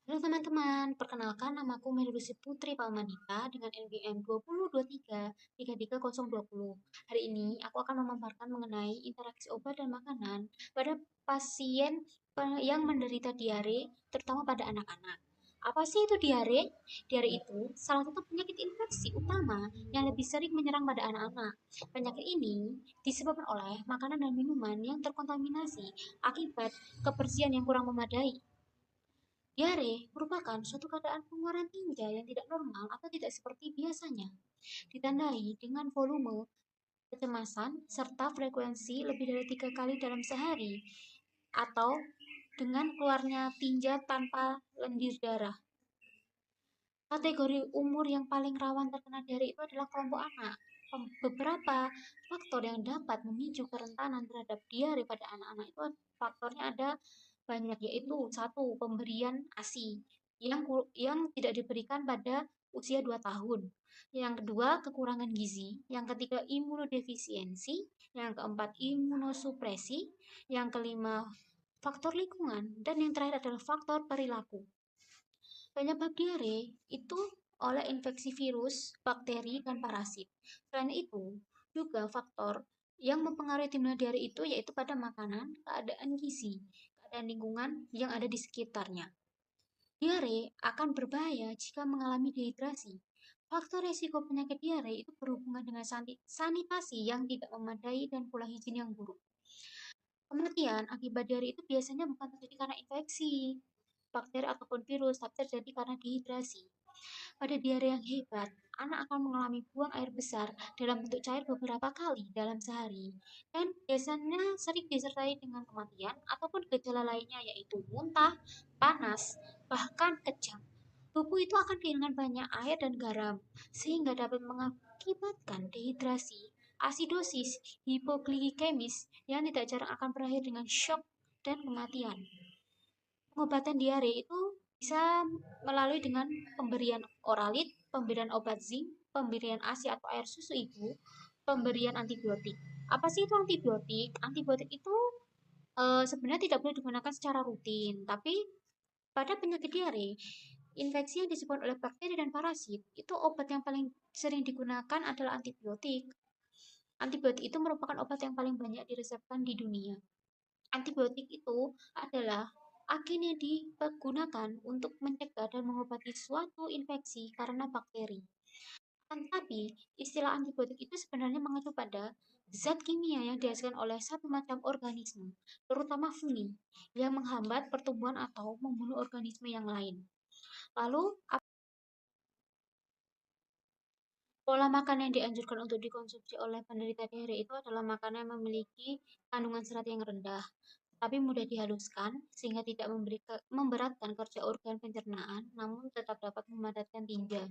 Halo teman-teman, perkenalkan namaku Melusi Putri Palmanika dengan NPM 2023-33020. Hari ini aku akan memaparkan mengenai interaksi obat dan makanan pada pasien yang menderita diare, terutama pada anak-anak. Apa sih itu diare? Diare itu salah satu penyakit infeksi utama yang lebih sering menyerang pada anak-anak. Penyakit ini disebabkan oleh makanan dan minuman yang terkontaminasi akibat kebersihan yang kurang memadai. Diare merupakan suatu keadaan pengeluaran tinja yang tidak normal atau tidak seperti biasanya, ditandai dengan volume kecemasan serta frekuensi lebih dari 3 kali dalam sehari, atau dengan keluarnya tinja tanpa lendir darah. Kategori umur yang paling rawan terkena diare itu adalah kelompok anak. Beberapa faktor yang dapat memicu kerentanan terhadap diare pada anak-anak itu faktornya ada banyak, yaitu satu, pemberian ASI yang tidak diberikan pada usia 2 tahun. Yang kedua, kekurangan gizi. Yang ketiga, imunodefisiensi. Yang keempat, imunosupresi. Yang kelima, faktor lingkungan. Dan yang terakhir adalah faktor perilaku. Penyebab diare itu oleh infeksi virus, bakteri, dan parasit. Selain itu, juga faktor yang mempengaruhi timbulnya diare itu yaitu pada makanan, keadaan gizi, keadaan lingkungan yang ada di sekitarnya. Diare akan berbahaya jika mengalami dehidrasi. Faktor risiko penyakit diare itu berhubungan dengan sanitasi yang tidak memadai dan pola higien yang buruk. Kematian akibat diare itu biasanya bukan terjadi karena infeksi, bakteri ataupun virus, tapi terjadi karena dehidrasi. Pada diare yang hebat, anak akan mengalami buang air besar dalam bentuk cair beberapa kali dalam sehari, dan biasanya sering disertai dengan kematian ataupun gejala lainnya yaitu muntah, panas, bahkan kejang. Tubuh itu akan kehilangan banyak air dan garam, sehingga dapat mengakibatkan dehidrasi, asidosis, hipoglikemia yang tidak jarang akan berakhir dengan shock dan kematian. Pengobatan diare itu bisa melalui dengan pemberian oralit, pemberian obat zinc, pemberian ASI atau air susu ibu, pemberian antibiotik. Apa sih itu antibiotik? Antibiotik itu sebenarnya tidak boleh digunakan secara rutin, tapi pada penyakit diare, infeksi yang disebabkan oleh bakteri dan parasit, itu obat yang paling sering digunakan adalah antibiotik. Antibiotik itu merupakan obat yang paling banyak diresepkan di dunia. Antibiotik itu adalah agen yang digunakan untuk mencegah dan mengobati suatu infeksi karena bakteri. Tetapi, istilah antibiotik itu sebenarnya mengacu pada zat kimia yang dihasilkan oleh satu macam organisme, terutama fungi, yang menghambat pertumbuhan atau membunuh organisme yang lain. Lalu, pola makan yang dianjurkan untuk dikonsumsi oleh penderita diare itu adalah makanan yang memiliki kandungan serat yang rendah, tapi mudah dihaluskan sehingga tidak memberatkan kerja organ pencernaan, namun tetap dapat memadatkan tinja.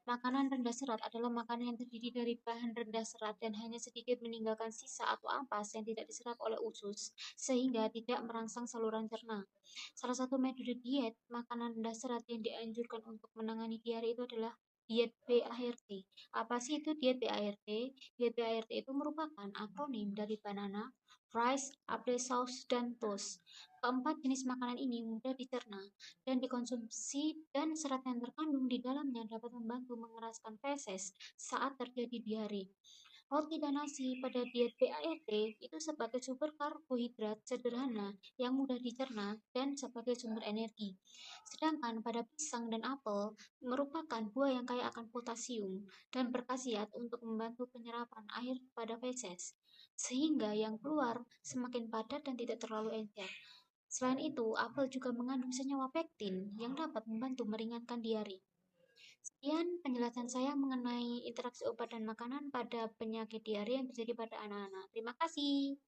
Makanan rendah serat adalah makanan yang terdiri dari bahan rendah serat dan hanya sedikit meninggalkan sisa atau ampas yang tidak diserap oleh usus, sehingga tidak merangsang saluran cerna. Salah satu metode diet makanan rendah serat yang dianjurkan untuk menangani diare itu adalah diet BART. Apa sih itu diet BART? Diet BART itu merupakan akronim dari banana, rice, apple sauce, dan toast. Keempat jenis makanan ini mudah dicerna dan dikonsumsi, dan serat yang terkandung di dalamnya dapat membantu mengeraskan feses saat terjadi diare. Roti dan nasi pada diet BART itu sebagai sumber karbohidrat sederhana yang mudah dicerna dan sebagai sumber energi. Sedangkan pada pisang dan apel merupakan buah yang kaya akan potasium dan berkhasiat untuk membantu penyerapan air pada feses, sehingga yang keluar semakin padat dan tidak terlalu encer. Selain itu, apel juga mengandung senyawa pektin yang dapat membantu meringankan diare. Sekian penjelasan saya mengenai interaksi obat dan makanan pada penyakit diare yang terjadi pada anak-anak. Terima kasih.